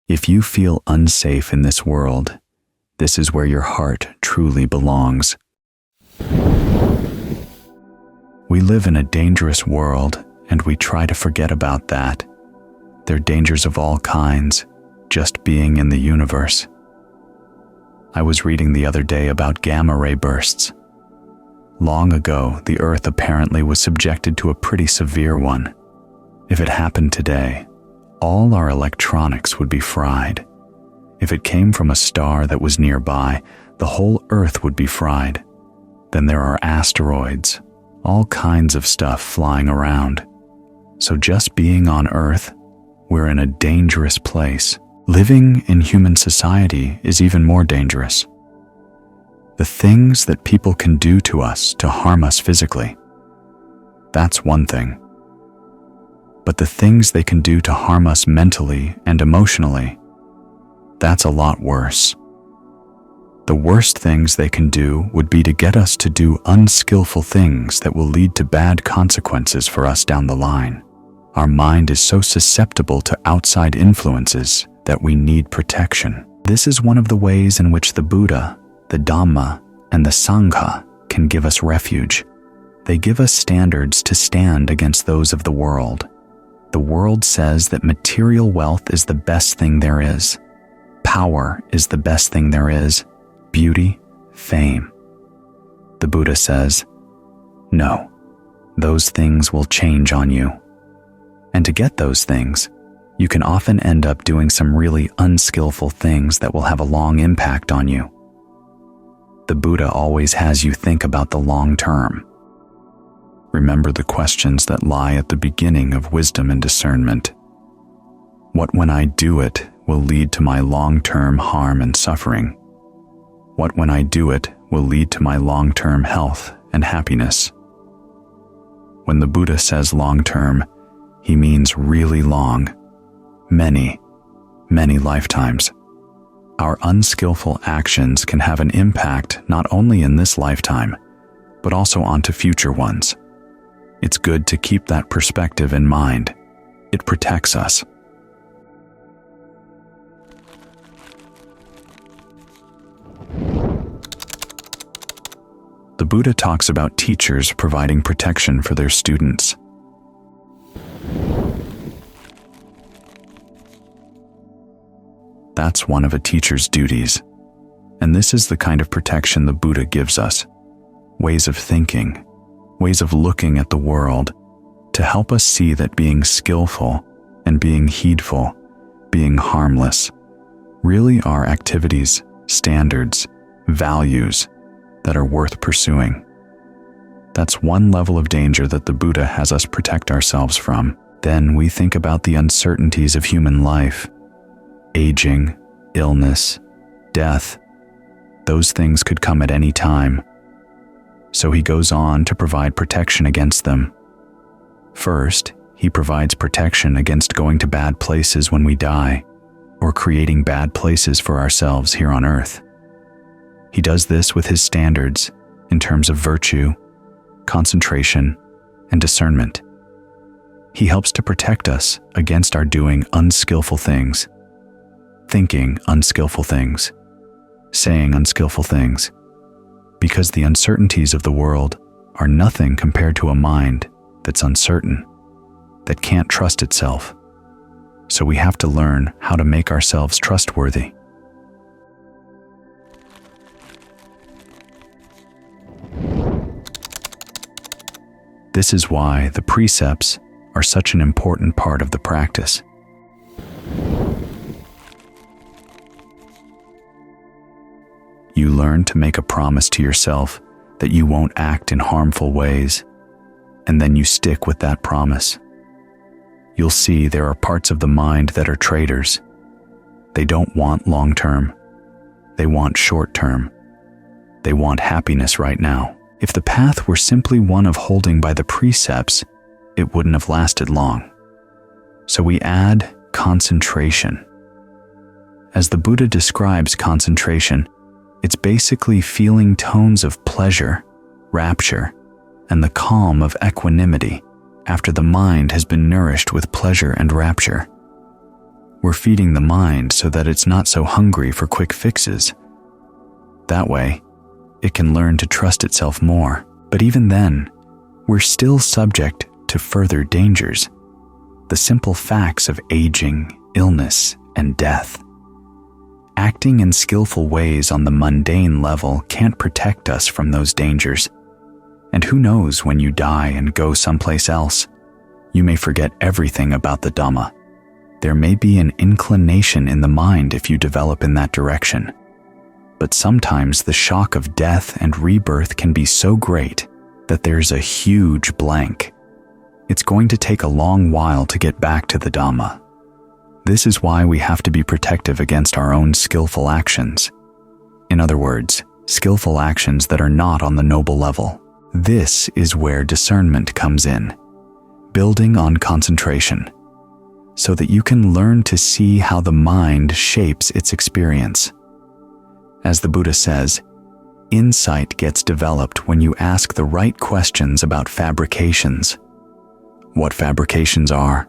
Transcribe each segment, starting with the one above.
If you feel unsafe in this world, this is where your heart truly belongs. We live in a dangerous world, and we try to forget about that. There are dangers of all kinds, just being in the universe. I was reading the other day about gamma ray bursts. Long ago, the Earth apparently was subjected to a pretty severe one. If it happened today, all our electronics would be fried. If it came from a star that was nearby, the whole Earth would be fried. Then there are asteroids, all kinds of stuff flying around. So just being on Earth, we're in a dangerous place. Living in human society is even more dangerous. The things that people can do to us to harm us physically, that's one thing. But the things they can do to harm us mentally and emotionally, that's a lot worse. The worst things they can do would be to get us to do unskillful things that will lead to bad consequences for us down the line. Our mind is so susceptible to outside influences that we need protection. This is one of the ways in which the Buddha, the Dhamma, and the Sangha can give us refuge. They give us standards to stand against those of the world. The world says that material wealth is the best thing there is. Power is the best thing there is. Beauty, fame. The Buddha says, no, those things will change on you. And to get those things, you can often end up doing some really unskillful things that will have a long impact on you. The Buddha always has you think about the long term. Remember the questions that lie at the beginning of wisdom and discernment. What when I do it will lead to my long-term harm and suffering? What when I do it will lead to my long-term health and happiness? When the Buddha says long-term, he means really long, many, many lifetimes. Our unskillful actions can have an impact not only in this lifetime, but also onto future ones. It's good to keep that perspective in mind. It protects us. The Buddha talks about teachers providing protection for their students. That's one of a teacher's duties. And this is the kind of protection the Buddha gives us. Ways of thinking, ways of looking at the world, to help us see that being skillful and being heedful, being harmless, really are activities, standards, values that are worth pursuing. That's one level of danger that the Buddha has us protect ourselves from. Then we think about the uncertainties of human life. Aging, illness, death, those things could come at any time. So he goes on to provide protection against them. First, he provides protection against going to bad places when we die, or creating bad places for ourselves here on earth. He does this with his standards in terms of virtue, concentration, and discernment. He helps to protect us against our doing unskillful things, thinking unskillful things, saying unskillful things, because the uncertainties of the world are nothing compared to a mind that's uncertain, that can't trust itself. So we have to learn how to make ourselves trustworthy. This is why the precepts are such an important part of the practice. You learn to make a promise to yourself that you won't act in harmful ways, and then you stick with that promise. You'll see there are parts of the mind that are traitors. They don't want long-term. They want short-term. They want happiness right now. If the path were simply one of holding by the precepts, it wouldn't have lasted long. So we add concentration. As the Buddha describes concentration, it's basically feeling tones of pleasure, rapture, and the calm of equanimity after the mind has been nourished with pleasure and rapture. we're feeding the mind so that it's not so hungry for quick fixes. That way, it can learn to trust itself more. But even then, we're still subject to further dangers. The simple facts of aging, illness, and death. Acting in skillful ways on the mundane level can't protect us from those dangers. And who knows, when you die and go someplace else, you may forget everything about the Dhamma. There may be an inclination in the mind if you develop in that direction. But sometimes the shock of death and rebirth can be so great that there's a huge blank. It's going to take a long while to get back to the Dhamma. This is why we have to be protective against our own skillful actions. In other words, skillful actions that are not on the noble level. This is where discernment comes in, building on concentration, so that you can learn to see how the mind shapes its experience. As the Buddha says, insight gets developed when you ask the right questions about fabrications. What fabrications are,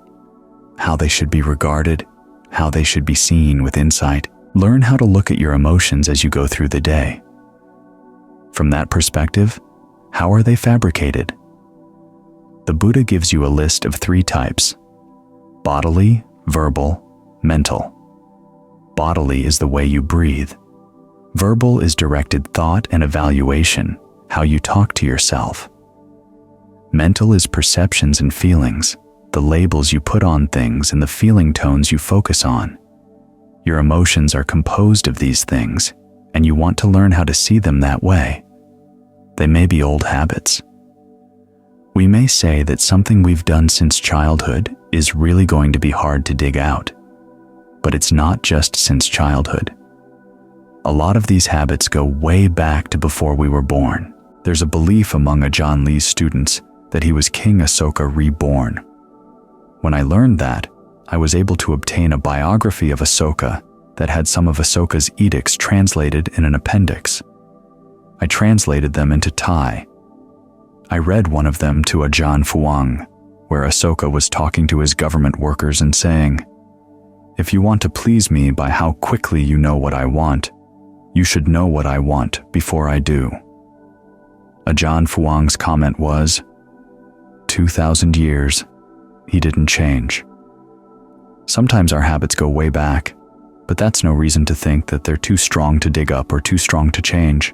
how they should be regarded, how they should be seen with insight. Learn how to look at your emotions as you go through the day. From that perspective, how are they fabricated? The Buddha gives you a list of 3 types: bodily, verbal, mental. Bodily is the way you breathe. Verbal is directed thought and evaluation, how you talk to yourself. Mental is perceptions and feelings, the labels you put on things and the feeling tones you focus on. Your emotions are composed of these things, and you want to learn how to see them that way. They may be old habits. We may say that something we've done since childhood is really going to be hard to dig out, but it's not just since childhood. A lot of these habits go way back to before we were born. There's a belief among Ajahn Lee's students that he was King Asoka reborn. When I learned that, I was able to obtain a biography of Asoka that had some of Asoka's edicts translated in an appendix. I translated them into Thai. I read one of them to Ajahn Fuang, where Asoka was talking to his government workers and saying, "If you want to please me by how quickly you know what I want, you should know what I want before I do." Ajahn Fuang's comment was, 2,000 years, he didn't change. Sometimes our habits go way back, but that's no reason to think that they're too strong to dig up or too strong to change.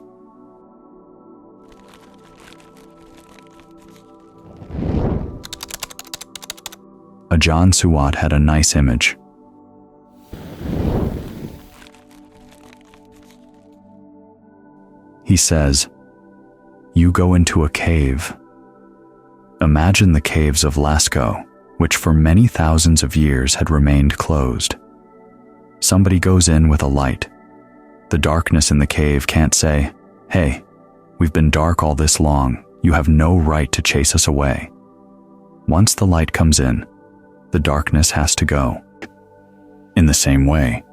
Ajahn Suwat had a nice image. He says, "You go into a cave. Imagine the caves of Lascaux, which for many thousands of years had remained closed. Somebody goes in with a light. The darkness in the cave can't say, 'Hey, we've been dark all this long. You have no right to chase us away.' Once the light comes in, the darkness has to go. In the same way,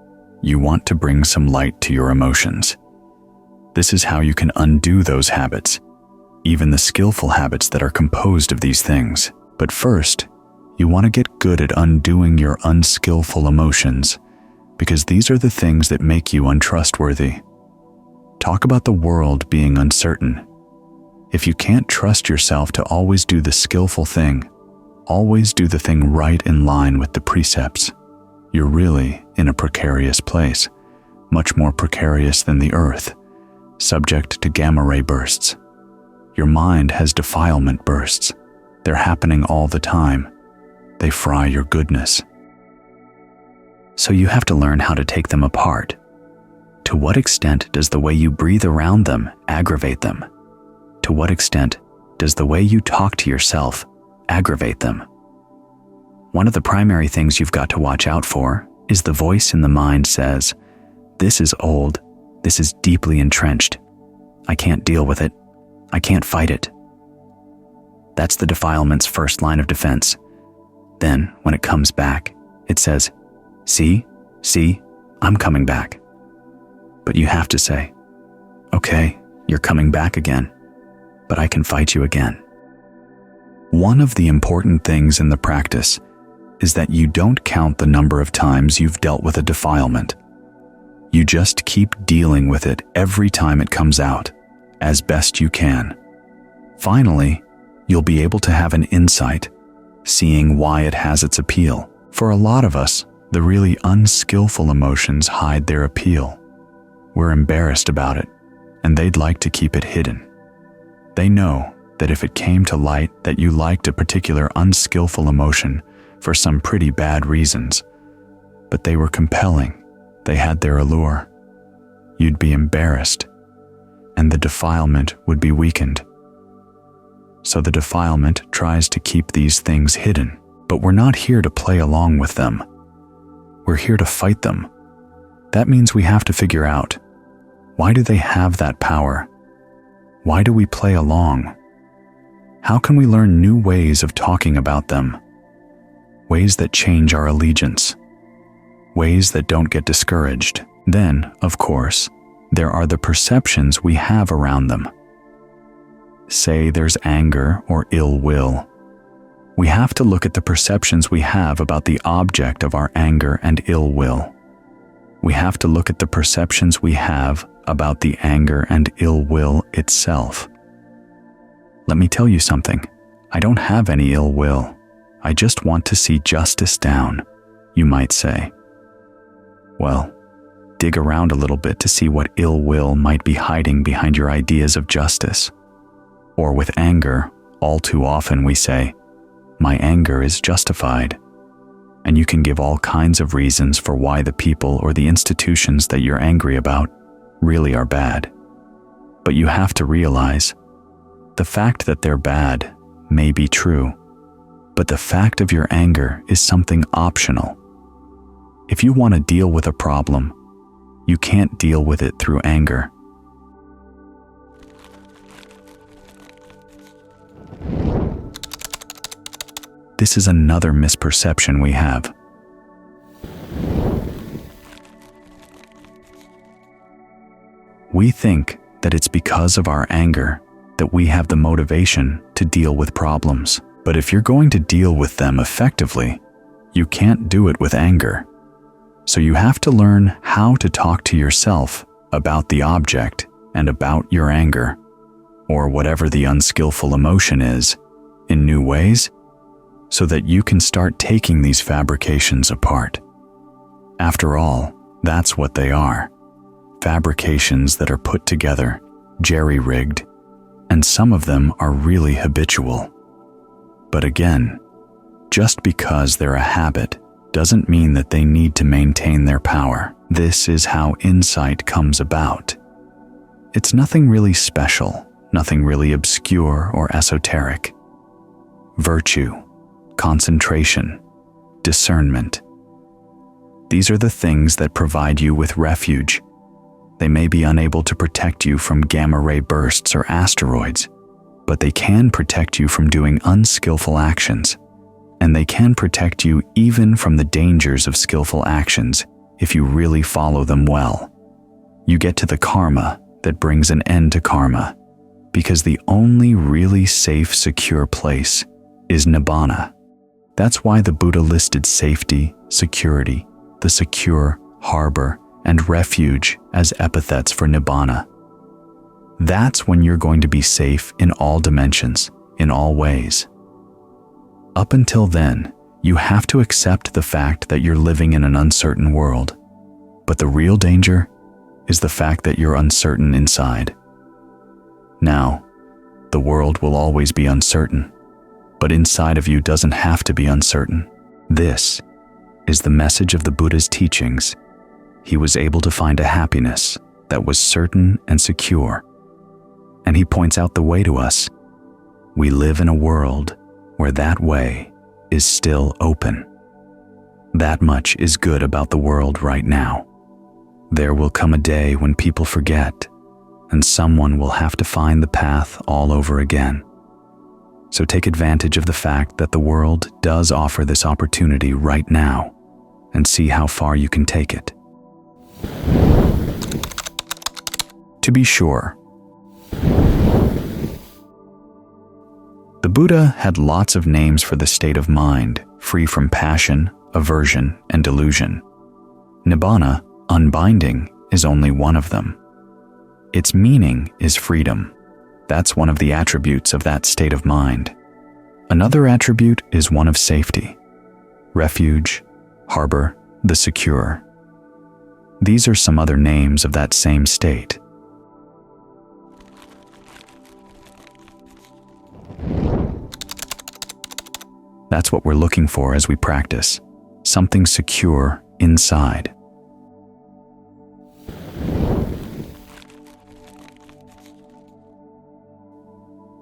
you want to bring some light to your emotions. This is how you can undo those habits, even the skillful habits that are composed of these things. But first, you want to get good at undoing your unskillful emotions, because these are the things that make you untrustworthy. Talk about the world being uncertain. If you can't trust yourself to always do the skillful thing, always do the thing right in line with the precepts, you're really in a precarious place, much more precarious than the earth, subject to gamma ray bursts. Your mind has defilement bursts. They're happening all the time. They fry your goodness. So you have to learn how to take them apart. To what extent does the way you breathe around them aggravate them? To what extent does the way you talk to yourself aggravate them? One of the primary things you've got to watch out for is the voice in the mind says, "This is old. This is deeply entrenched. I can't deal with it. I can't fight it." That's the defilement's first line of defense. Then, when it comes back, it says, See, I'm coming back." But you have to say, "Okay, you're coming back again, but I can fight you again." One of the important things in the practice is that you don't count the number of times you've dealt with a defilement. You just keep dealing with it every time it comes out, as best you can. Finally, you'll be able to have an insight, seeing why it has its appeal. For a lot of us, the really unskillful emotions hide their appeal. We're embarrassed about it, and they'd like to keep it hidden. They know that if it came to light that you liked a particular unskillful emotion for some pretty bad reasons, but they were compelling, they had their allure, you'd be embarrassed, and the defilement would be weakened. So the defilement tries to keep these things hidden, but we're not here to play along with them. We're here to fight them. That means we have to figure out, why do they have that power? Why do we play along? How can we learn new ways of talking about them? Ways that change our allegiance. Ways that don't get discouraged. Then, of course, there are the perceptions we have around them. Say there's anger or ill will. We have to look at the perceptions we have about the object of our anger and ill will. We have to look at the perceptions we have about the anger and ill will itself. Let me tell you something. I don't have any ill will. I just want to see justice down, you might say. Well, dig around a little bit to see what ill will might be hiding behind your ideas of justice. Or with anger, all too often we say, my anger is justified. And you can give all kinds of reasons for why the people or the institutions that you're angry about really are bad. But you have to realize, the fact that they're bad may be true, but the fact of your anger is something optional. If you want to deal with a problem, you can't deal with it through anger. This is another misperception we have. We think that it's because of our anger that we have the motivation to deal with problems. But if you're going to deal with them effectively, you can't do it with anger. So you have to learn how to talk to yourself about the object and about your anger, or whatever the unskillful emotion is, in new ways, so that you can start taking these fabrications apart. After all, that's what they are. Fabrications that are put together, jerry-rigged, and some of them are really habitual. But again, just because they're a habit doesn't mean that they need to maintain their power. This is how insight comes about. It's nothing really special, nothing really obscure or esoteric. Virtue, concentration, discernment. These are the things that provide you with refuge. They may be unable to protect you from gamma-ray bursts or asteroids, but they can protect you from doing unskillful actions, and they can protect you even from the dangers of skillful actions if you really follow them well. You get to the karma that brings an end to karma, because the only really safe, secure place is Nibbana. That's why the Buddha listed safety, security, the secure, harbor, and refuge as epithets for Nibbana. That's when you're going to be safe in all dimensions, in all ways. Up until then, you have to accept the fact that you're living in an uncertain world. But the real danger is the fact that you're uncertain inside. Now, the world will always be uncertain, but inside of you doesn't have to be uncertain. This is the message of the Buddha's teachings. He was able to find a happiness that was certain and secure. And he points out the way to us. We live in a world where that way is still open. That much is good about the world right now. There will come a day when people forget, and someone will have to find the path all over again. So take advantage of the fact that the world does offer this opportunity right now, and see how far you can take it. To be sure, the Buddha had lots of names for the state of mind, free from passion, aversion, and delusion. Nibbana, unbinding, is only one of them. Its meaning is freedom. That's one of the attributes of that state of mind. Another attribute is one of safety. Refuge, harbor, the secure. These are some other names of that same state. That's what we're looking for as we practice, something secure inside.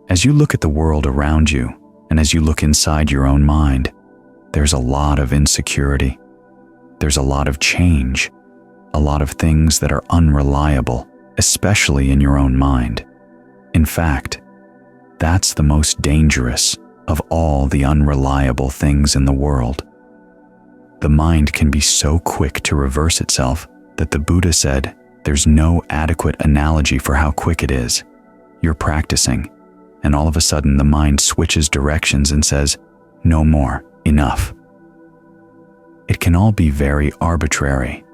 As you look at the world around you, and as you look inside your own mind, there's a lot of insecurity. There's a lot of change, a lot of things that are unreliable, especially in your own mind. In fact, that's the most dangerous of all the unreliable things in the world. The mind can be so quick to reverse itself that the Buddha said there's no adequate analogy for how quick it is. You're practicing, and all of a sudden the mind switches directions and says, "No more, enough." It can all be very arbitrary.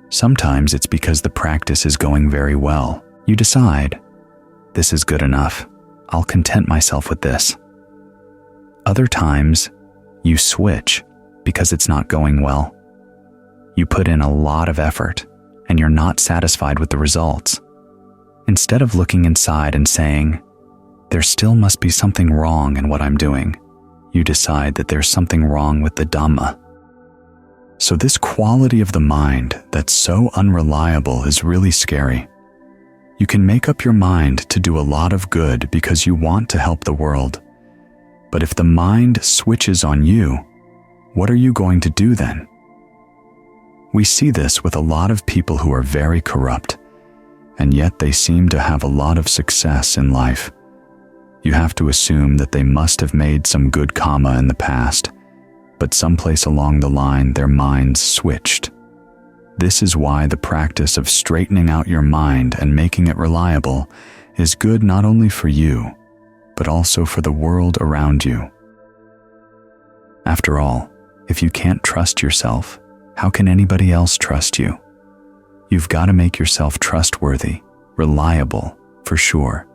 Sometimes it's because the practice is going very well. You decide, this is good enough. I'll content myself with this. Other times, you switch because it's not going well. You put in a lot of effort and you're not satisfied with the results. Instead of looking inside and saying, there still must be something wrong in what I'm doing, you decide that there's something wrong with the Dhamma. So this quality of the mind that's so unreliable is really scary. You can make up your mind to do a lot of good because you want to help the world. But if the mind switches on you, what are you going to do then? We see this with a lot of people who are very corrupt, and yet they seem to have a lot of success in life. You have to assume that they must have made some good karma in the past, but someplace along the line their minds switched. This is why the practice of straightening out your mind and making it reliable is good not only for you, but also for the world around you. After all, if you can't trust yourself, how can anybody else trust you? You've got to make yourself trustworthy, reliable, for sure.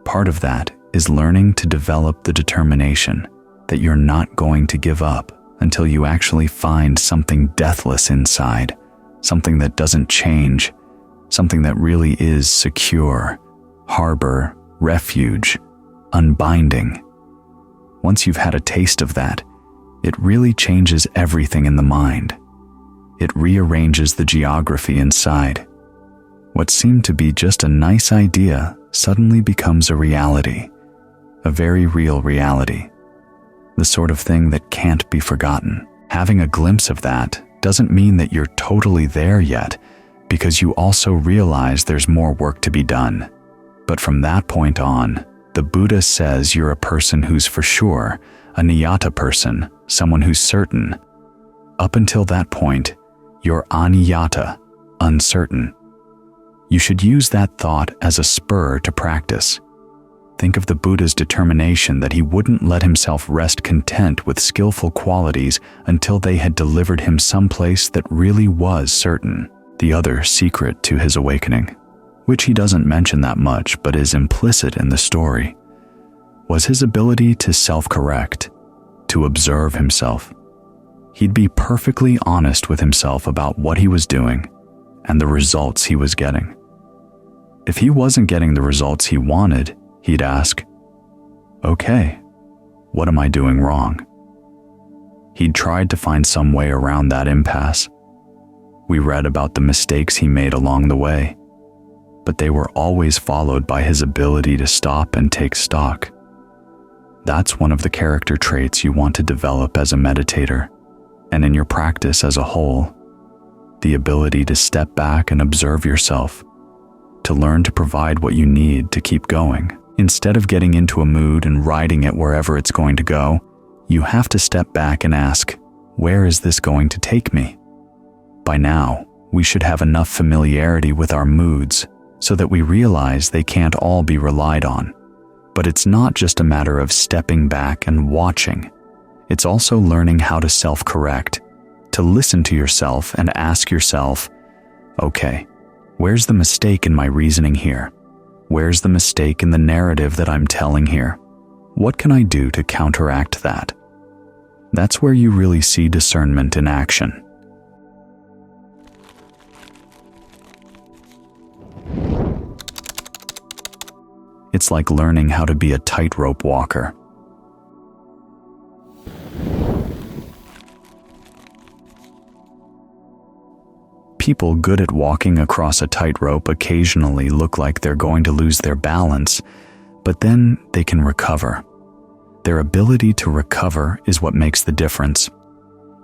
Part of that is learning to develop the determination that you're not going to give up until you actually find something deathless inside, something that doesn't change, something that really is secure, harbor, refuge, unbinding. Once you've had a taste of that, it really changes everything in the mind. It rearranges the geography inside. What seemed to be just a nice idea suddenly becomes a reality, a very real reality, the sort of thing that can't be forgotten. Having a glimpse of that doesn't mean that you're totally there yet, because you also realize there's more work to be done. But from that point on, the Buddha says you're a person who's for sure, a niyata person, someone who's certain. Up until that point, you're aniyata, uncertain. You should use that thought as a spur to practice. Think of the Buddha's determination that he wouldn't let himself rest content with skillful qualities until they had delivered him someplace that really was certain, the other secret to his awakening, which he doesn't mention that much but is implicit in the story, was his ability to self-correct, to observe himself. He'd be perfectly honest with himself about what he was doing and the results he was getting. If he wasn't getting the results he wanted, he'd ask, okay, what am I doing wrong? He'd tried to find some way around that impasse. We read about the mistakes he made along the way, but they were always followed by his ability to stop and take stock. That's one of the character traits you want to develop as a meditator, and in your practice as a whole, the ability to step back and observe yourself, to learn to provide what you need to keep going. Instead of getting into a mood and riding it wherever it's going to go, you have to step back and ask, where is this going to take me? By now, we should have enough familiarity with our moods so that we realize they can't all be relied on. But it's not just a matter of stepping back and watching. It's also learning how to self-correct, to listen to yourself and ask yourself, okay, where's the mistake in my reasoning here? Where's the mistake in the narrative that I'm telling here? What can I do to counteract that? That's where you really see discernment in action. It's like learning how to be a tightrope walker. People good at walking across a tightrope occasionally look like they're going to lose their balance, but then they can recover. Their ability to recover is what makes the difference.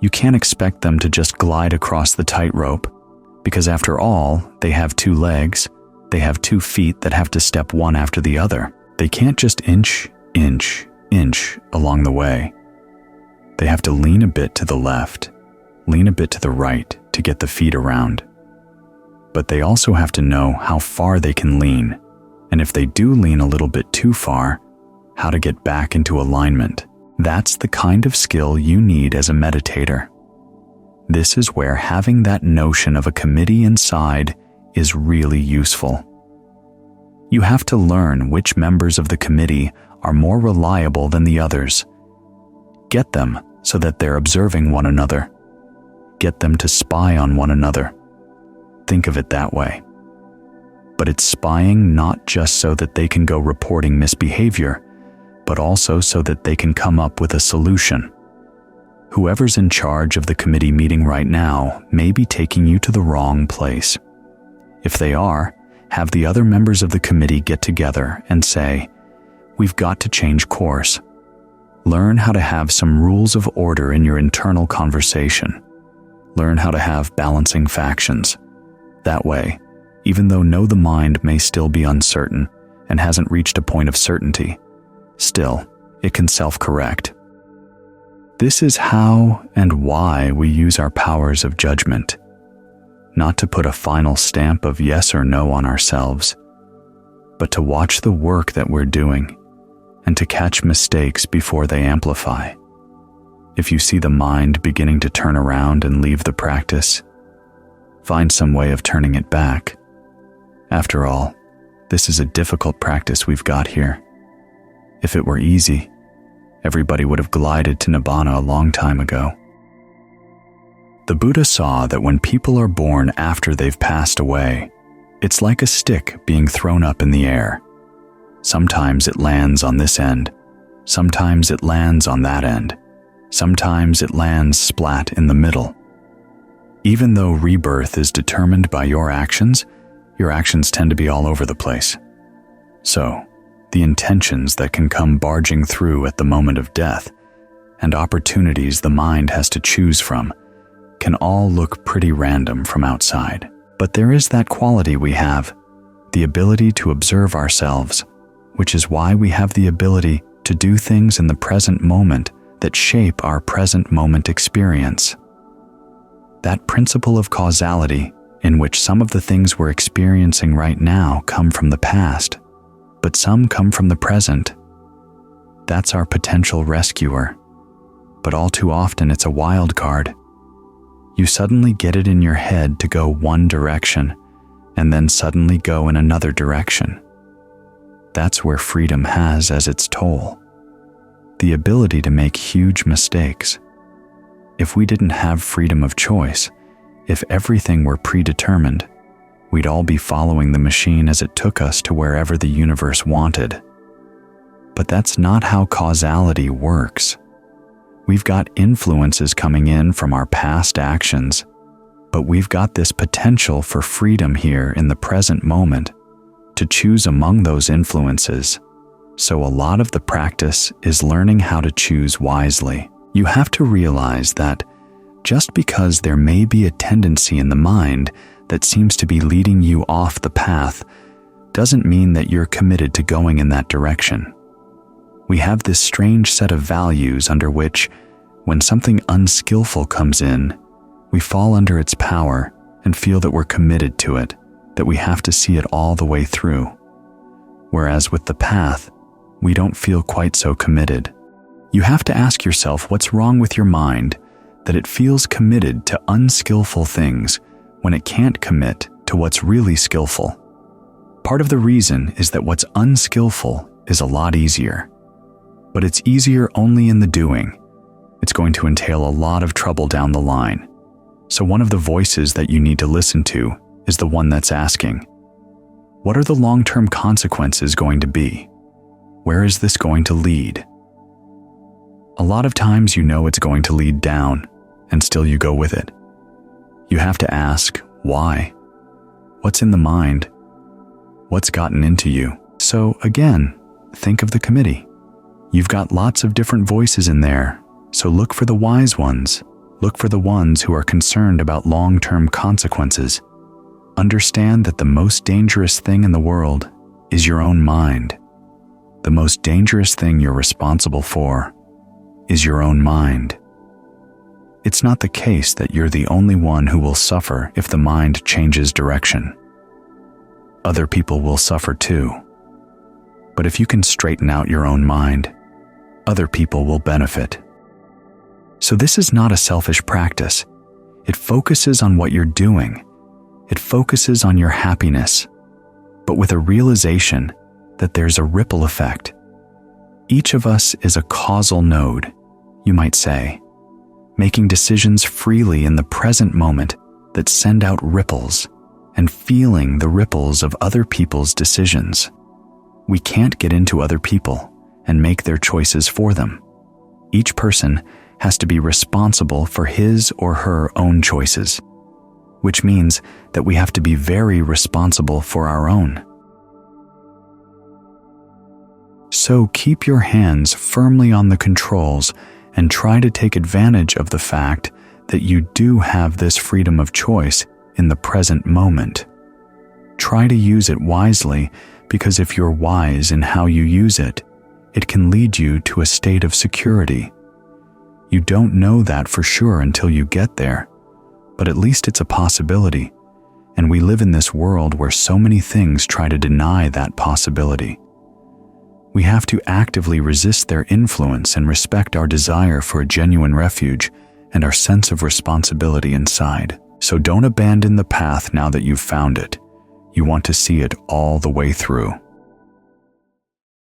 You can't expect them to just glide across the tightrope, because after all, they have 2 legs, they have 2 feet that have to step one after the other. They can't just inch along the way. They have to lean a bit to the left, lean a bit to the right to get the feet around. But they also have to know how far they can lean, and if they do lean a little bit too far, how to get back into alignment. That's the kind of skill you need as a meditator. This is where having that notion of a committee inside is really useful. You have to learn which members of the committee are more reliable than the others. Get them so that they're observing one another. Get them to spy on one another. Think of it that way. But it's spying not just so that they can go reporting misbehavior, but also so that they can come up with a solution. Whoever's in charge of the committee meeting right now may be taking you to the wrong place. If they are, have the other members of the committee get together and say, we've got to change course. Learn how to have some rules of order in your internal conversation. Learn how to have balancing factions. That way, even though the mind may still be uncertain and hasn't reached a point of certainty, still, it can self-correct. This is how and why we use our powers of judgment. Not to put a final stamp of yes or no on ourselves, but to watch the work that we're doing and to catch mistakes before they amplify. If you see the mind beginning to turn around and leave the practice, find some way of turning it back. After all, this is a difficult practice we've got here. If it were easy, everybody would have glided to Nibbana a long time ago. The Buddha saw that when people are born after they've passed away, it's like a stick being thrown up in the air. Sometimes it lands on this end, sometimes it lands on that end, sometimes it lands splat in the middle. Even though rebirth is determined by your actions tend to be all over the place. So, the intentions that can come barging through at the moment of death, and opportunities the mind has to choose from, can all look pretty random from outside. But there is that quality we have, the ability to observe ourselves, which is why we have the ability to do things in the present moment that shape our present moment experience. That principle of causality, in which some of the things we're experiencing right now come from the past, but some come from the present. That's our potential rescuer. But all too often it's a wild card. You suddenly get it in your head to go one direction, and then suddenly go in another direction. That's where freedom has as its toll. The ability to make huge mistakes. If we didn't have freedom of choice, if everything were predetermined, we'd all be following the machine as it took us to wherever the universe wanted. But that's not how causality works. We've got influences coming in from our past actions, but we've got this potential for freedom here in the present moment to choose among those influences. So a lot of the practice is learning how to choose wisely. You have to realize that just because there may be a tendency in the mind that seems to be leading you off the path doesn't mean that you're committed to going in that direction. We have this strange set of values under which, when something unskillful comes in, we fall under its power and feel that we're committed to it, that we have to see it all the way through. Whereas with the path, we don't feel quite so committed. You have to ask yourself what's wrong with your mind that it feels committed to unskillful things when it can't commit to what's really skillful. Part of the reason is that what's unskillful is a lot easier. But it's easier only in the doing. It's going to entail a lot of trouble down the line. So one of the voices that you need to listen to is the one that's asking, what are the long-term consequences going to be? Where is this going to lead? A lot of times you know it's going to lead down, and still you go with it. You have to ask, why? What's in the mind? What's gotten into you? So again, think of the committee. You've got lots of different voices in there, so look for the wise ones. Look for the ones who are concerned about long-term consequences. Understand that the most dangerous thing in the world is your own mind. The most dangerous thing you're responsible for is your own mind. It's not the case that you're the only one who will suffer if the mind changes direction. Other people will suffer too. But if you can straighten out your own mind, other people will benefit. So this is not a selfish practice. It focuses on what you're doing. It focuses on your happiness, but with a realization that there's a ripple effect. Each of us is a causal node, you might say, making decisions freely in the present moment that send out ripples and feeling the ripples of other people's decisions. We can't get into other people and make their choices for them. Each person has to be responsible for his or her own choices, which means that we have to be very responsible for our own. So keep your hands firmly on the controls and try to take advantage of the fact that you do have this freedom of choice in the present moment. Try to use it wisely, because if you're wise in how you use it, it can lead you to a state of security. You don't know that for sure until you get there, but at least it's a possibility, and we live in this world where so many things try to deny that possibility. We have to actively resist their influence and respect our desire for a genuine refuge and our sense of responsibility inside. So don't abandon the path now that you've found it. You want to see it all the way through.